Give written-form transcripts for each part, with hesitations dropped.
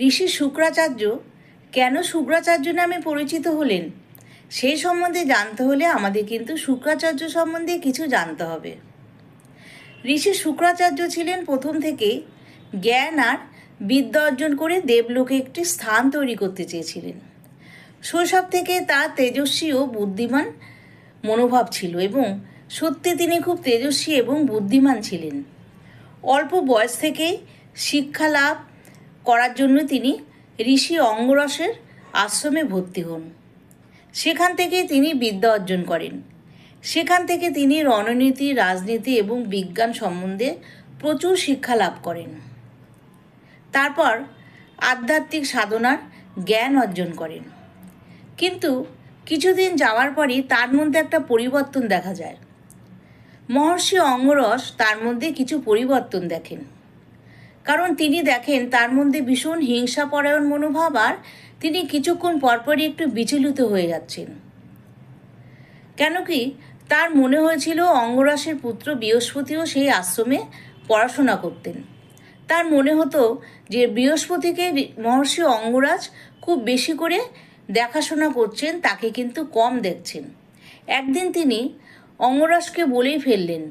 ঋষি শুক্রাচার্য কেন শুক্রাচার্য নামে পরিচিত হলেন সেই সম্বন্ধে জানতে হলে আমাদের কিন্তু শুক্রাচার্য সম্বন্ধে কিছু জানতে হবে। ঋষি শুক্রাচার্য ছিলেন প্রথম থেকেই জ্ঞান আর বিদ্যা অর্জন করে দেবলোকে একটি স্থান তৈরি করতে চেয়েছিলেন। শৈশব থেকে তার তেজস্বী ও বুদ্ধিমান মনোভাব ছিল এবং সত্যি তিনি খুব তেজস্বী এবং বুদ্ধিমান ছিলেন। অল্প বয়স থেকেই শিক্ষা লাভ করার জন্য তিনি ঋষি অঙ্গরসের আশ্রমে ভর্তি হন। সেখান থেকে তিনি বিদ্যা অর্জন করেন। সেখান থেকে তিনি রণনীতি, রাজনীতি এবং বিজ্ঞান সম্বন্ধে প্রচুর শিক্ষা লাভ করেন। তারপর আধ্যাত্মিক সাধনার জ্ঞান অর্জন করেন। কিন্তু কিছুদিন যাওয়ার পরই তার মধ্যে একটা পরিবর্তন দেখা যায়। মহর্ষি অঙ্গরস তার মধ্যে কিছু পরিবর্তন দেখেন, কারণ তিনি দেখেন তার মধ্যে ভীষণ হিংসাপরায়ণ মনোভাব আর তিনি কিছুক্ষণ পরপরই একটু বিচলিত হয়ে যাচ্ছেন। কেন কি তার মনে হয়েছিল অঙ্গরাসের পুত্র বৃহস্পতিও সেই আশ্রমে পড়াশোনা করতেন। তার মনে হতো যে বৃহস্পতিকে মহর্ষি অঙ্গরাজ খুব বেশি করে দেখাশোনা করছেন, তাকে কিন্তু কম দেখছেন। একদিন তিনি অঙ্গরাজকে বলেই ফেললেন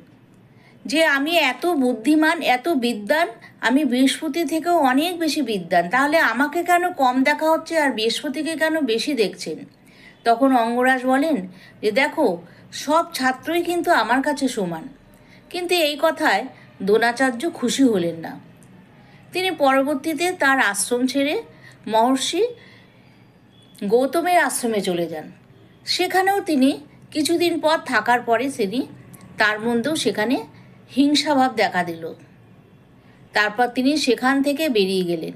যে আমি এত বুদ্ধিমান, এত বিদ্বান, আমি বৃহস্পতি থেকেও অনেক বেশি বিদ্বান, তাহলে আমাকে কেন কম দেখা হচ্ছে আর বৃহস্পতিকে কেন বেশি দেখছেন? তখন অঙ্গরাজ বলেন যে দেখো, সব ছাত্রই কিন্তু আমার কাছে সমান। কিন্তু এই কথায় দ্রোণাচার্য খুশি হলেন না। তিনি পরবর্তীতে তার আশ্রম ছেড়ে মহর্ষি গৌতমের আশ্রমে চলে যান। সেখানেও তিনি কিছুদিন পর থাকার পরে তার মধ্যেও সেখানে হিংসাভাব দেখা দিল। তারপর তিনি সেখান থেকে বেরিয়ে গেলেন।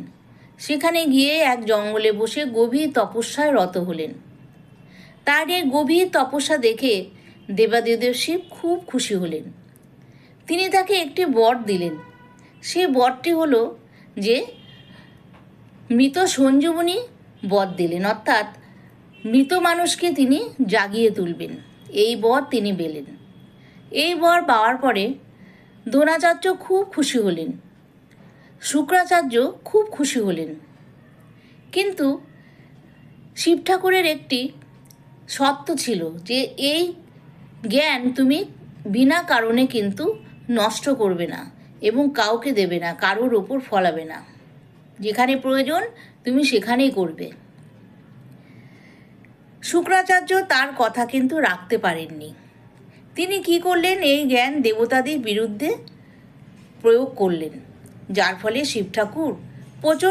সেখানে গিয়ে এক জঙ্গলে বসে গভীর তপস্যায় রত হলেন। তার এই গভীর তপস্যা দেখে দেবাদিদেব শিব খুব খুশি হলেন। তিনি তাকে একটি বর দিলেন। সেই বরটি হলো যে মৃত সঞ্জীবনী বর দিলেন, অর্থাৎ মৃত মানুষকে তিনি জাগিয়ে তুলবেন, এই বর তিনি পেলেন। এই বর পাওয়ার পরে দ্রোণাচার্য খুব খুশি হলেন, শুক্রাচার্য খুব খুশি হলেন। কিন্তু শিব ঠাকুরের একটি শর্ত ছিল যে এই জ্ঞান তুমি বিনা কারণে কিন্তু নষ্ট করবে না এবং কাউকে দেবে না, কারোর ওপর ফলাবে না। যেখানে প্রয়োজন তুমি সেখানেই করবে। শুক্রাচার্য তার কথা কিন্তু রাখতে পারেননি। তিনি কি করলেন, এই জ্ঞান দেবতাদের বিরুদ্ধে প্রয়োগ করলেন, যার ফলে শিব ঠাকুর প্রচুর